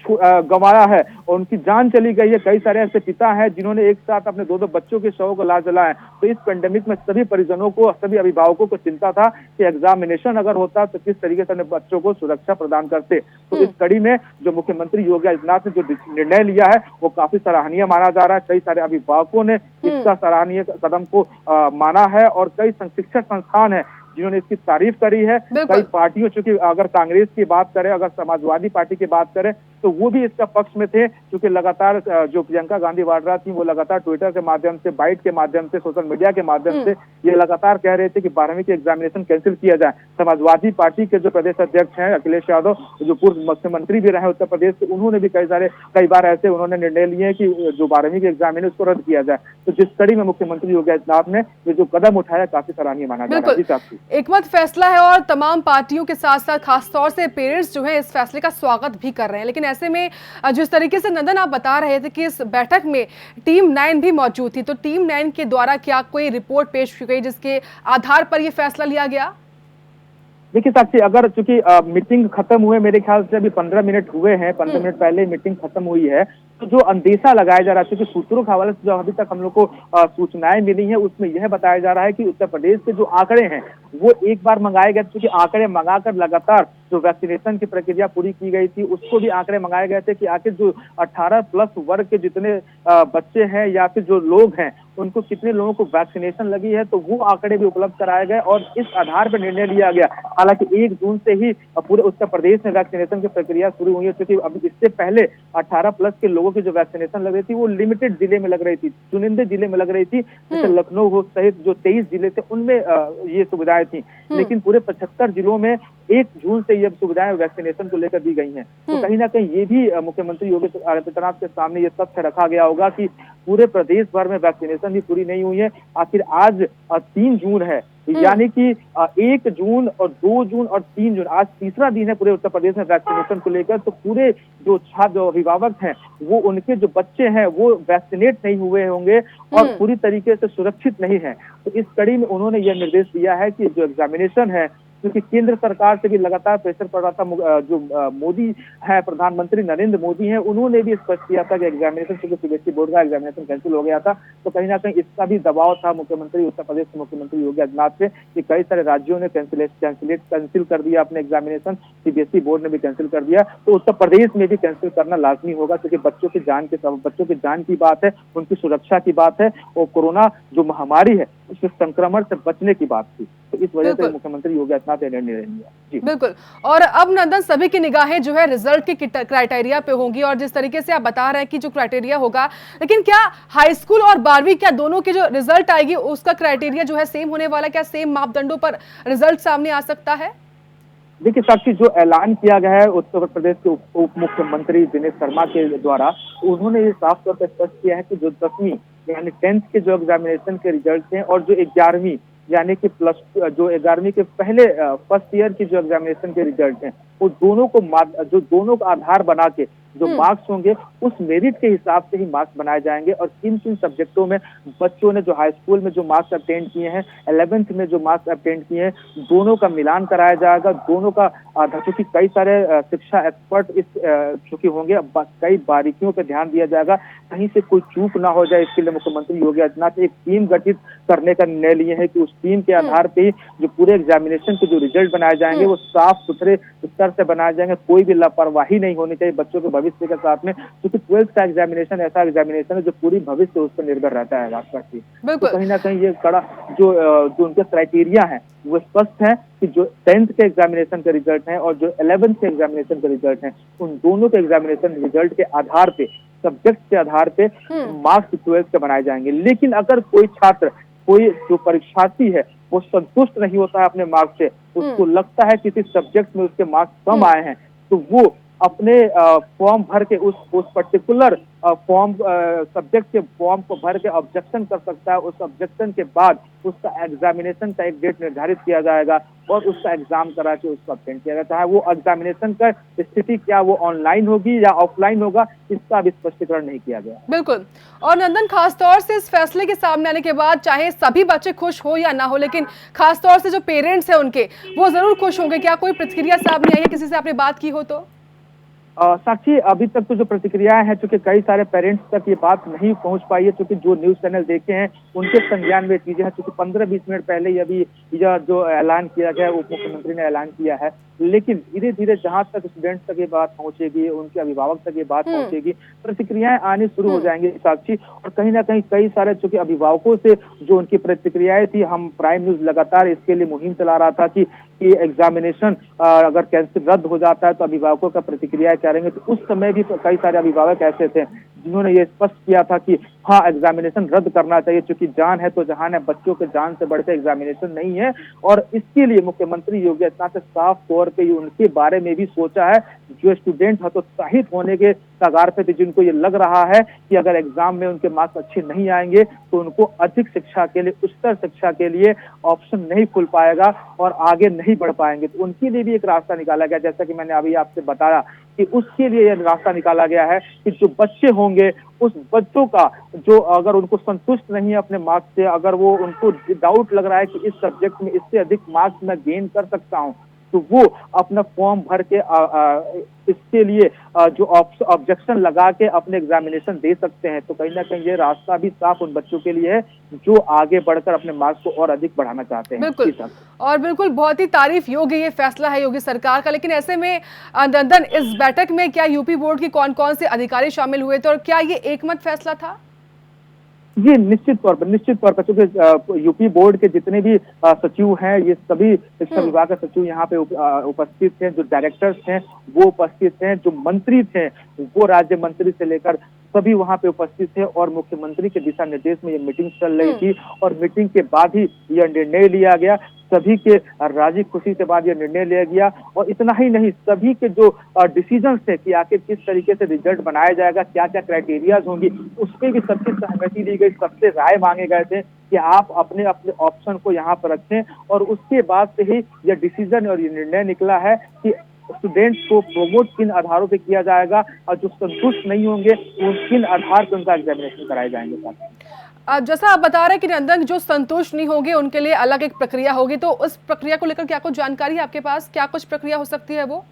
गंवाया है और उनकी जान चली गई है। कई सारे ऐसे पिता हैं जिन्होंने एक साथ अपने 2-2 बच्चों के शवों को लाश जलाया। तो इस पेंडेमिक में सभी परिजनों को, सभी अभिभावकों को चिंता था कि एग्जामिनेशन अगर होता तो किस तरीके से अपने बच्चों को सुरक्षा प्रदान करते। तो इस कड़ी में जो मुख्यमंत्री योगी आदित्यनाथ ने जो निर्णय लिया है वो काफी सराहनीय माना जा रहा है। कई सारे अभिभावकों ने इसका सराहनीय कदम को माना है और कई शिक्षण संस्थान है जिन्होंने इसकी तारीफ करी है। कई पार्टियों, चूंकि अगर कांग्रेस की बात करें, अगर समाजवादी पार्टी की बात करें तो तो वो भी इसका पक्ष में थे, क्योंकि लगातार जो प्रियंका गांधी वाड्रा थी वो लगातार ट्विटर के माध्यम से, बाइट के माध्यम से, सोशल मीडिया के माध्यम से ये लगातार कह रहे थे कि 12वीं के एग्जामिनेशन कैंसिल किया जाए। समाजवादी पार्टी के जो प्रदेश अध्यक्ष हैं अखिलेश यादव, जो पूर्व मुख्यमंत्री भी रहे उत्तर प्रदेश के, उन्होंने भी कई बार ऐसे उन्होंने निर्णय लिए कि जो 12वीं के एग्जाम है उसको रद्द किया जाए। तो जिस कड़ी में मुख्यमंत्री योगी आदित्यनाथ ने ये जो कदम उठाया काफी सराहनीय माना जा रहा है। एक मत फैसला है और तमाम पार्टियों के साथ साथ खासतौर से पेरेंट्स जो है इस फैसले का स्वागत भी कर रहे हैं, लेकिन ऐसे में जिस तरीके से नंदन आप बता रहे थे कि इस बैठक में टीम 9 भी मौजूद थी, तो टीम 9 के द्वारा क्या कोई रिपोर्ट पेश की गई जिसके आधार पर यह फैसला लिया गया? देखिए साक्षी, अगर चूंकि मीटिंग खत्म हुए मेरे ख्याल से अभी 15 मिनट हुए हैं, 15 मिनट पहले मीटिंग खत्म हुई है, तो जो अंदेशा लगाया जा रहा है, क्योंकि सूत्रों के हवाले से जो अभी तक हम लोग को सूचनाएं मिली हैं उसमें यह बताया जा रहा है कि उत्तर प्रदेश के जो आंकड़े हैं वो एक बार मंगाए गए, क्योंकि आंकड़े मंगाकर लगातार जो वैक्सीनेशन की प्रक्रिया पूरी की गई थी उसको भी आंकड़े मंगाए गए थे कि आखिर जो 18+ वर्ग के जितने बच्चे हैं या फिर जो लोग हैं उनको कितने लोगों को वैक्सीनेशन लगी है, तो वो आंकड़े भी उपलब्ध कराए गए और इस आधार पर निर्णय लिया गया। हालांकि 1 जून से ही पूरे उत्तर प्रदेश में वैक्सीनेशन की प्रक्रिया शुरू हुई है, क्योंकि अभी इससे पहले 18+ के लोगों की जो वैक्सीनेशन लग रही थी वो लिमिटेड जिले में लग रही थी, चुनिंदे जिले में लग रही थी, जैसे लखनऊ हो सहित जो 23 जिले थे उनमें ये सुविधाएं थी। लेकिन पूरे 75 जिलों में 1 जून से ये सुविधाएं वैक्सीनेशन को लेकर दी गई हैं। तो कहीं ना कहीं ये भी मुख्यमंत्री योगी आदित्यनाथ के सामने ये तथ्य रखा गया होगा कि पूरे प्रदेश भर में वैक्सीनेशन भी पूरी नहीं हुई है। आखिर आज 3 जून है, यानी कि 1 जून और 2 जून और 3 जून, आज तीसरा दिन है पूरे उत्तर प्रदेश में वैक्सीनेशन को लेकर। तो पूरे जो छात्र, जो अभिभावक हैं, वो उनके जो बच्चे हैं वो वैक्सीनेट नहीं हुए होंगे और पूरी तरीके से सुरक्षित नहीं है। तो इस कड़ी में उन्होंने यह निर्देश दिया है कि जो एग्जामिनेशन है, क्योंकि केंद्र सरकार से भी लगातार प्रेशर पड़ रहा था, जो मोदी है, प्रधानमंत्री नरेंद्र मोदी हैं, उन्होंने भी स्पष्ट किया था कि एग्जामिनेशन, क्योंकि सीबीएसई बोर्ड का एग्जामिनेशन कैंसिल हो गया था, तो कहीं ना कहीं इसका भी दबाव था मुख्यमंत्री उत्तर प्रदेश के मुख्यमंत्री योगी आदित्यनाथ पे कि कई सारे राज्यों ने कैंसिल कर दिया अपने एग्जामिनेशन, सीबीएसई बोर्ड ने भी कैंसिल कर दिया, तो उत्तर प्रदेश में भी कैंसिल करना लाजमी होगा, क्योंकि बच्चों की जान की बात है, उनकी सुरक्षा की बात है और कोरोना जो महामारी है उसके संक्रमण से बचने की बात थी। तो इस वजह से मुख्यमंत्री योगी आदित्यनाथ ने निर्णय लिया। जी बिल्कुल। और अब नंदन, सभी की निगाहें जो है रिजल्ट के क्राइटेरिया पे होंगी, और जिस तरीके से आप बता रहे हैं कि जो क्राइटेरिया होगा, लेकिन क्या हाई स्कूल और 12वीं, क्या दोनों की जो रिजल्ट आएगी उसका क्राइटेरिया जो है सेम होने वाला, क्या सेम मापदंडों पर रिजल्ट सामने आ सकता है? देखिए साक्षी, जो ऐलान किया गया है उत्तर प्रदेश के उप मुख्यमंत्री दिनेश शर्मा के द्वारा, उन्होंने ये साफ तौर पर स्पष्ट किया है कि जो 10वीं यानी 10th के जो एग्जामिनेशन के रिजल्ट हैं और जो 11वीं यानी कि जो 11वीं के पहले फर्स्ट ईयर की जो एग्जामिनेशन के रिजल्ट हैं, वो दोनों का आधार बना के जो मार्क्स होंगे उस मेरिट के हिसाब से ही मार्क्स बनाए जाएंगे। और किन किन सब्जेक्टों में बच्चों ने जो हाई स्कूल में जो मार्क्स अटेंड किए हैं, 11th में जो मार्क्स अटेंड किए हैं, दोनों का मिलान कराया जाएगा। दोनों का क्योंकि कई सारे शिक्षा एक्सपर्ट इस चूंकि होंगे, कई बारीकियों पर ध्यान दिया जाएगा, कहीं से कोई चूक ना हो जाए, इसके लिए मुख्यमंत्री योगी आदित्यनाथ एक टीम गठित करने का निर्णय लिए हैं कि उस टीम के आधार पे जो पूरे एग्जामिनेशन के जो रिजल्ट बनाए जाएंगे वो साफ सुथरे स्तर से बनाए जाएंगे। कोई भी लापरवाही नहीं होनी चाहिए बच्चों के भविष्य के साथ में, क्योंकि 12th का एग्जामिनेशन ऐसा एग्जामिनेशन है जो पूरी भविष्य उस पर निर्भर रहता है। तो कहीं ना कहीं ये कड़ा जो उनके क्राइटेरिया है वो स्पष्ट है कि जो 10th के एग्जामिनेशन के रिजल्ट हैं और जो 11th के एग्जामिनेशन के रिजल्ट हैं, उन दोनों के एग्जामिनेशन रिजल्ट के आधार पे, सब्जेक्ट के आधार पे मार्क्स 12th के बनाए जाएंगे। लेकिन अगर कोई छात्र, कोई जो परीक्षार्थी है वो संतुष्ट नहीं होता है अपने मार्क्स से, उसको लगता है किसी सब्जेक्ट में उसके मार्क्स कम आए हैं, तो वो अपने फॉर्म भर के उस पर्टिकुलर फॉर्म सब्जेक्ट के फॉर्म को भर के ऑब्जेक्शन कर सकता है। उस ऑब्जेक्शन के बाद उसका एग्जामिनेशन का एक डेट निर्धारित किया जाएगा और उसका एग्जाम करा के उसको अटेंड किया जाता है। वो एग्जामिनेशन का स्थिति क्या वो ऑनलाइन होगी या ऑफलाइन होगा, इसका भी स्पष्टीकरण नहीं किया गया। बिल्कुल। और नंदन, खासतौर से इस फैसले के सामने आने के बाद चाहे सभी बच्चे खुश हो या ना हो, लेकिन खासतौर से जो पेरेंट्स हैं उनके, वो जरूर खुश होंगे। क्या कोई प्रतिक्रिया सामने आई है, किसी से आपने बात की हो? तो साक्षी, अभी तक तो जो प्रतिक्रियाएं हैं, चूंकि कई सारे पेरेंट्स तक ये बात नहीं पहुंच पाई है, क्योंकि जो न्यूज चैनल देखे हैं उनके संज्ञान में चीजें हैं। चूंकि 15-20 मिनट पहले ही अभी यह जो ऐलान किया गया, उप मुख्यमंत्री ने ऐलान किया है, लेकिन धीरे धीरे जहां तक स्टूडेंट्स तक ये बात पहुंचेगी, उनके अभिभावक तक ये बात पहुंचेगी, प्रतिक्रियाएं आनी शुरू हो जाएंगी साक्षी। और कहीं ना कहीं कई सारे चूंकि अभिभावकों से जो उनकी प्रतिक्रियाएं थी, हम प्राइम न्यूज लगातार इसके लिए मुहिम चला रहा था कि एग्जामिनेशन अगर कैंसिल रद्द हो जाता है तो अभिभावकों का प्रतिक्रिया क्या रहेंगे। तो उस समय भी कई सारे अभिभावक ऐसे थे जिन्होंने ये स्पष्ट किया था कि हाँ, एग्जामिनेशन रद्द करना चाहिए, क्योंकि जान है तो जहान है, बच्चों के जान से बढ़कर एग्जामिनेशन नहीं है। और इसके लिए मुख्यमंत्री योगी आदित्यनाथ ने साफ तौर पे उनके बारे में भी सोचा है, जो स्टूडेंट हतोत्साहित होने के कगार पे थे, जिनको ये लग रहा है कि अगर एग्जाम में उनके मार्क्स अच्छे नहीं आएंगे तो उनको अधिक शिक्षा के लिए, उच्चतर शिक्षा के लिए ऑप्शन नहीं खुल पाएगा और आगे नहीं बढ़ पाएंगे। तो उनके लिए भी एक रास्ता निकाला गया, जैसा कि मैंने अभी आपसे बताया कि उसके लिए यह रास्ता निकाला गया है कि जो बच्चे होंगे, उस बच्चों का जो अगर उनको संतुष्ट नहीं है अपने मार्क्स से, अगर वो उनको डाउट लग रहा है कि इस सब्जेक्ट में इससे अधिक मार्क्स मैं गेन कर सकता हूँ, तो वो अपना फॉर्म भर के इसके लिए जो ऑब्जेक्शन लगा के अपने एग्जामिनेशन दे सकते हैं। तो कहीं ना कहीं ये रास्ता भी साफ उन बच्चों के लिए है जो आगे बढ़कर अपने मार्क्स को और अधिक बढ़ाना चाहते हैं। बिल्कुल, और बिल्कुल बहुत ही तारीफ योग्य ये फैसला है योगी सरकार का। लेकिन ऐसे में नंदन, इस बैठक में क्या यूपी बोर्ड के कौन कौन से अधिकारी शामिल हुए थे और क्या ये एकमत फैसला था? ये निश्चित तौर पर क्योंकि यूपी बोर्ड के जितने भी सचिव हैं, ये सभी शिक्षा विभाग के सचिव यहाँ पे उपस्थित हैं, जो डायरेक्टर्स हैं वो उपस्थित हैं, जो मंत्री थे वो राज्य मंत्री से लेकर सभी वहाँ पे उपस्थित थे। और मुख्यमंत्री के दिशा निर्देश में ये मीटिंग चल रही थी और मीटिंग के बाद ही यह निर्णय लिया गया। सभी के राजी खुशी के बाद यह निर्णय लिया गया। और इतना ही नहीं, सभी के जो डिसीजन थे कि आखिर किस तरीके से रिजल्ट बनाया जाएगा, क्या क्या क्राइटेरियाज होंगी, उस पर भी सबकी सहमति दी गई, सबसे राय मांगे गए थे कि आप अपने अपने ऑप्शन को यहाँ पर रखें। और उसके बाद से ही यह डिसीजन और ये निर्णय निकला है कि स्टूडेंट्स को प्रोमोट किन आधारों पे किया जाएगा और जो संतुष्ट नहीं होंगे उन किन आधार पर उनका एग्जामिनेशन कराए जाएंगे। जैसा आप बता रहे हैं कि नंदन, जो संतुष्ट नहीं होंगे उनके लिए अलग एक प्रक्रिया होगी, तो उस प्रक्रिया को लेकर क्या कुछ जानकारी है आपके पास? क्या कुछ प्रक्रिया हो सकती है वो?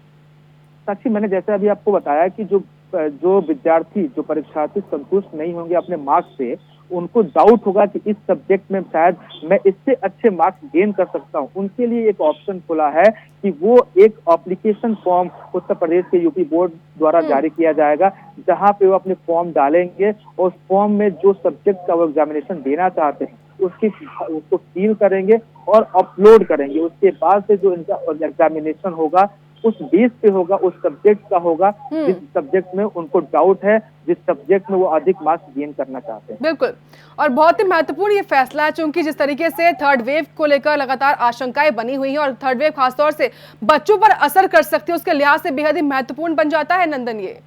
साक्षी, मैंने जैसे अभी आपको बताया कि जो विद्यार्थी, जो परीक्षार्थी संतुष्ट नहीं होंगे अपने मार्क्स से, उनको डाउट होगा कि इस सब्जेक्ट में शायद मैं इससे अच्छे मार्क्स गेन कर सकता हूं, उनके लिए एक ऑप्शन खुला है कि वो एक एप्लीकेशन फॉर्म उत्तर प्रदेश के यूपी बोर्ड द्वारा जारी किया जाएगा, जहां पे वो अपने फॉर्म डालेंगे और उस फॉर्म में जो सब्जेक्ट का वो एग्जामिनेशन देना चाहते हैं उसको फिल करेंगे और अपलोड करेंगे। उसके बाद से जो इनका एग्जामिनेशन होगा उस बेस पे होगा, उस सब्जेक्ट का होगा जिस सब्जेक्ट में उनको डाउट है, जिस सब्जेक्ट में वो अधिक मार्क्स गेन करना चाहते हैं। बिल्कुल, और बहुत ही महत्वपूर्ण ये फैसला है, क्योंकि जिस तरीके से थर्ड वेव को लेकर लगातार आशंकाएं बनी हुई हैं और थर्ड वेव खासतौर से बच्चों पर असर कर सकती है, उसके लिहाज से बेहद ही महत्वपूर्ण बन जाता है नंदन ये।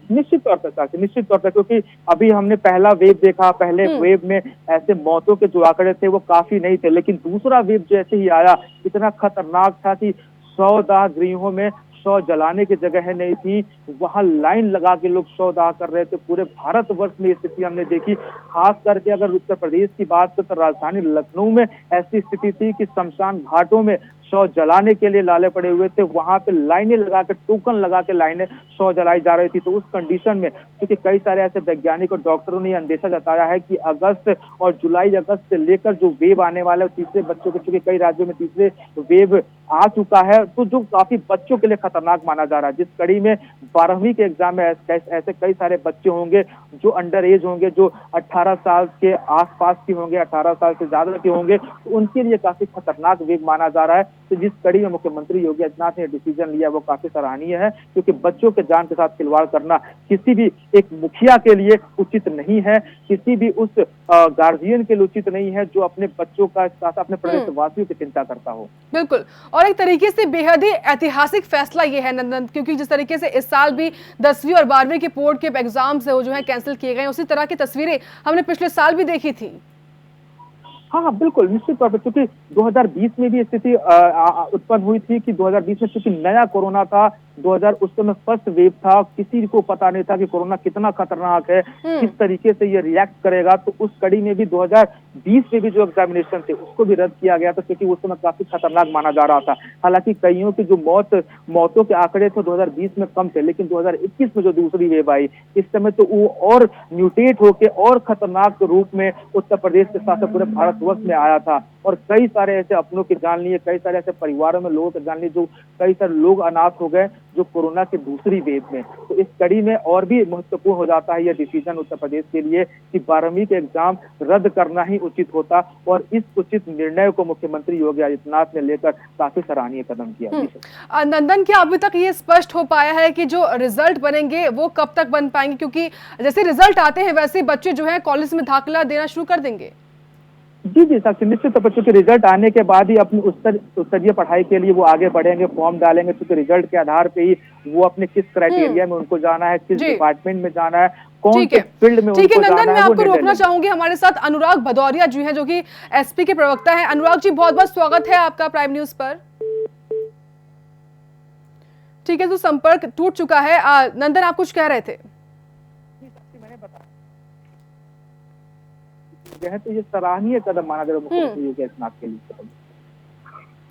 निश्चित तौर पर, क्योंकि अभी हमने पहला वेव देखा, पहले वेव में ऐसे मौतों के जो आंकड़े थे वो काफी नहीं थे, लेकिन दूसरा वेव जैसे ही आया इतना खतरनाक था कि 100 दाह गृहों में 100 जलाने की जगह नहीं थी, वहां लाइन लगा के लोग 100 दाह कर रहे थे। पूरे भारतवर्ष में स्थिति हमने देखी। खास करके अगर उत्तर प्रदेश की बात करें तो राजधानी लखनऊ में ऐसी स्थिति थी कि शमशान घाटों में 100 जलाने के लिए लाले पड़े हुए थे, वहां पे लाइनें लगा के, टोकन लगा के लाइनें 100 जलाई जा रही थी। तो उस कंडीशन में क्योंकि कई सारे ऐसे वैज्ञानिक और डॉक्टरों ने अंदेशा जताया है कि अगस्त और जुलाई अगस्त से लेकर जो वेव आने वाला है, तीसरे बच्चों के, चूंकि कई राज्यों में तीसरे वेव आ चुका है, तो जो काफी बच्चों के लिए खतरनाक माना जा रहा है। जिस कड़ी में 12वीं के एग्जाम में ऐसे कई सारे बच्चे होंगे जो अंडर एज होंगे, जो 18 साल के आसपास के होंगे, 18 साल से ज्यादा के होंगे, तो उनके लिए काफी खतरनाक वेव माना जा रहा है। तो जिस कड़ी में मुख्यमंत्री योगी आदित्यनाथ ने डिसीजन लिया वो काफी सराहनीय है, क्योंकि बच्चों के जान के साथ खिलवाड़ करना किसी भी एक मुखिया के लिए उचित नहीं है, किसी भी उस गार्जियन के लिए उचित नहीं है जो अपने बच्चों का साथ अपने प्रदेशवासियों की चिंता करता हो। बिल्कुल, और एक तरीके से बेहद ही ऐतिहासिक फैसला ये है नंदन, क्योंकि जिस तरीके से इस साल भी 10वीं और 12वीं के बोर्ड के एग्जाम से जो है कैंसिल किए गए, उसी तरह की तस्वीरें हमने पिछले साल भी देखी थी। हाँ, बिल्कुल, निश्चित तौर पर, क्योंकि 2020 में भी स्थिति उत्पन्न हुई थी कि 2020 में चूंकि नया कोरोना था, 2000 उस समय फर्स्ट वेव था, किसी को पता नहीं था कि कोरोना कितना खतरनाक है, किस तरीके से ये रिएक्ट करेगा। तो उस कड़ी में भी 2020 में भी जो एग्जामिनेशन थे उसको भी रद्द किया गया था, क्योंकि उस समय काफी खतरनाक माना जा रहा था। हालांकि कईयों की जो मौतों के आंकड़े थे 2020 में कम थे, लेकिन 2021 में जो दूसरी वेव आई, इस समय तो वो और म्यूटेट होके और खतरनाक रूप में उत्तर प्रदेश के साथ पूरे भारतवर्ष में आया था। और कई सारे ऐसे अपनों की जान लिए, कई सारे ऐसे परिवारों में लोगों की जान ली, जो कई सारे लोग अनाथ हो गए जो कोरोना की दूसरी वेव में। तो इस कड़ी में और भी महत्वपूर्ण हो जाता है यह डिसीजन उत्तर प्रदेश के लिए कि 12वीं के एग्जाम रद्द करना ही उचित होता, और इस उचित निर्णय को मुख्यमंत्री योगी आदित्यनाथ ने लेकर काफी सराहनीय कदम किया। नंदन, क्या अभी तक ये स्पष्ट हो पाया है कि जो रिजल्ट बनेंगे वो कब तक बन पाएंगे, क्योंकि जैसे रिजल्ट आते हैं वैसे बच्चे जो है कॉलेज में दाखिला देना शुरू कर देंगे? जी साक्षी, निश्चित तौर पर चूंकि रिजल्ट आने के बाद ही अपनी उच्चस्तरीय पढ़ाई के लिए वो आगे बढ़ेंगे, फॉर्म डालेंगे, क्योंकि रिजल्ट के आधार पे ही वो अपने किस क्राइटेरिया में उनको जाना है, किस डिपार्टमेंट में जाना है, कौन से फील्ड में उनको जाना है। नंदन, मैं आपको रोकना चाहूंगी, हमारे साथ अनुराग भदौरिया जी हैं जो कि एसपी के प्रवक्ता हैं। अनुराग जी, बहुत बहुत स्वागत है आपका प्राइम न्यूज पर। ठीक है, तो संपर्क टूट चुका है। नंदन, आप कुछ कह रहे थे? मैंने बताया तो ये सराहनीय कदम माना जाएगा मुख्यमंत्री योगी आदित्यनाथ के लिए।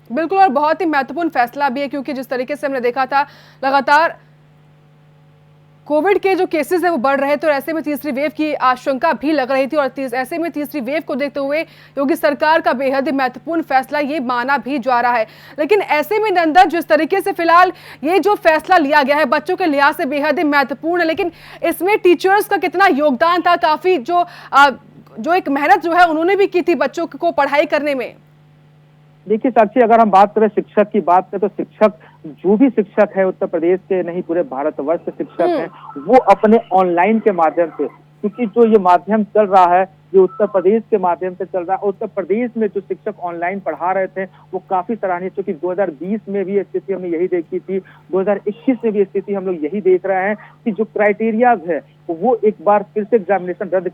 बिल्कुल, और बहुत ही महत्वपूर्ण फैसला भी है, क्योंकि जिस तरीके से हमने देखा था लगातार कोविड के जो केसेस है वो बढ़ रहे थे, और ऐसे में तीसरी वेव की आशंका भी लग रही थी, और ऐसे में तीसरी वेव को देखते हुए योगी सरकार का बेहद ही महत्वपूर्ण फैसला ये माना भी जा रहा है। लेकिन ऐसे में नंदन, जिस तरीके से फिलहाल ये जो फैसला लिया गया है बच्चों के लिहाज से बेहद ही महत्वपूर्ण है, लेकिन इसमें टीचर्स का कितना योगदान था? काफी जो एक मेहनत जो है उन्होंने भी की थी बच्चों को पढ़ाई करने में। देखिए साक्षी, अगर हम बात करें शिक्षक की बात करें तो शिक्षक, जो भी शिक्षक है उत्तर प्रदेश के नहीं पूरे भारतवर्ष के शिक्षक हैं, वो अपने ऑनलाइन के माध्यम से, क्योंकि जो ये माध्यम चल रहा है ये उत्तर प्रदेश के माध्यम से चल रहा है, उत्तर प्रदेश में जो शिक्षक ऑनलाइन पढ़ा रहे थे वो काफी सराहनीय, क्योंकि 2020 में भी स्थिति हमने यही देखी थी, 2021 में भी स्थिति हम लोग यही देख रहे हैं कि जो क्राइटेरियाज है वो एक बार फिर से एग्जामिनेशन रद्द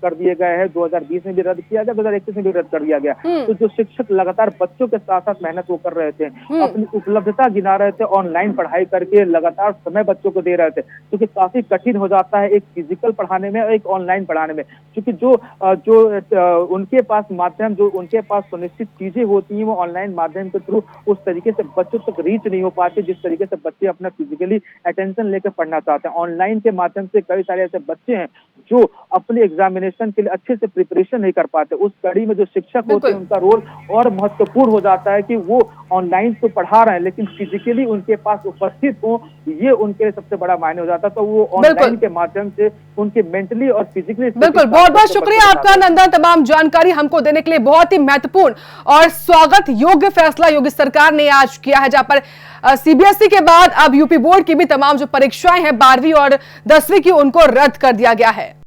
कर दिए गए हैं। 2020 में भी रद्द किया गया, 2021 में भी रद्द कर दिया गया। तो जो शिक्षक लगातार बच्चों के साथ साथ मेहनत वो कर रहे थे, अपनी उपलब्धता गिना रहे थे, ऑनलाइन पढ़ाई करके लगातार समय बच्चों को दे रहे थे, क्योंकि काफी कठिन हो जाता है एक फिजिकल पढ़ाने में और एक ऑनलाइन पढ़ाने में, क्योंकि जो उनके पास माध्यम, जो उनके पास सुनिश्चित चीजें होती हैं वो ऑनलाइन माध्यम के थ्रू उस तरीके से बच्चों तक रीच नहीं हो पाते जिस तरीके से बच्चे अपना फिजिकली अटेंशन लेकर पढ़ना चाहते हैं। ऑनलाइन के माध्यम से कई सारे ऐसे बच्चे हैं जो अपने एग्जामिनेशन के लिए अच्छे से प्रिपरेशन नहीं कर पाते। उस कड़ी में जो शिक्षक होते हैं उनका रोल और महत्वपूर्ण हो जाता है कि वो ऑनलाइन तो पढ़ा रहे हैं लेकिन फिजिकली उनके पास उपस्थित हो, ये उनके लिए सबसे बड़ा मायने हो जाता है। तो वो ऑनलाइन के माध्यम से उनके मेंटली और फिजिकली। बिल्कुल, बहुत बहुत शुक्रिया आपका नंदन, तमाम जानकारी हमको देने के लिए। बहुत ही महत्वपूर्ण और स्वागत योग्य फैसला योगी सरकार ने आज किया है, जहां पर सीबीएसई के बाद अब यूपी बोर्ड की भी तमाम जो परीक्षाएं हैं 12वीं और 10वीं की, उनको रद्द कर दिया गया है।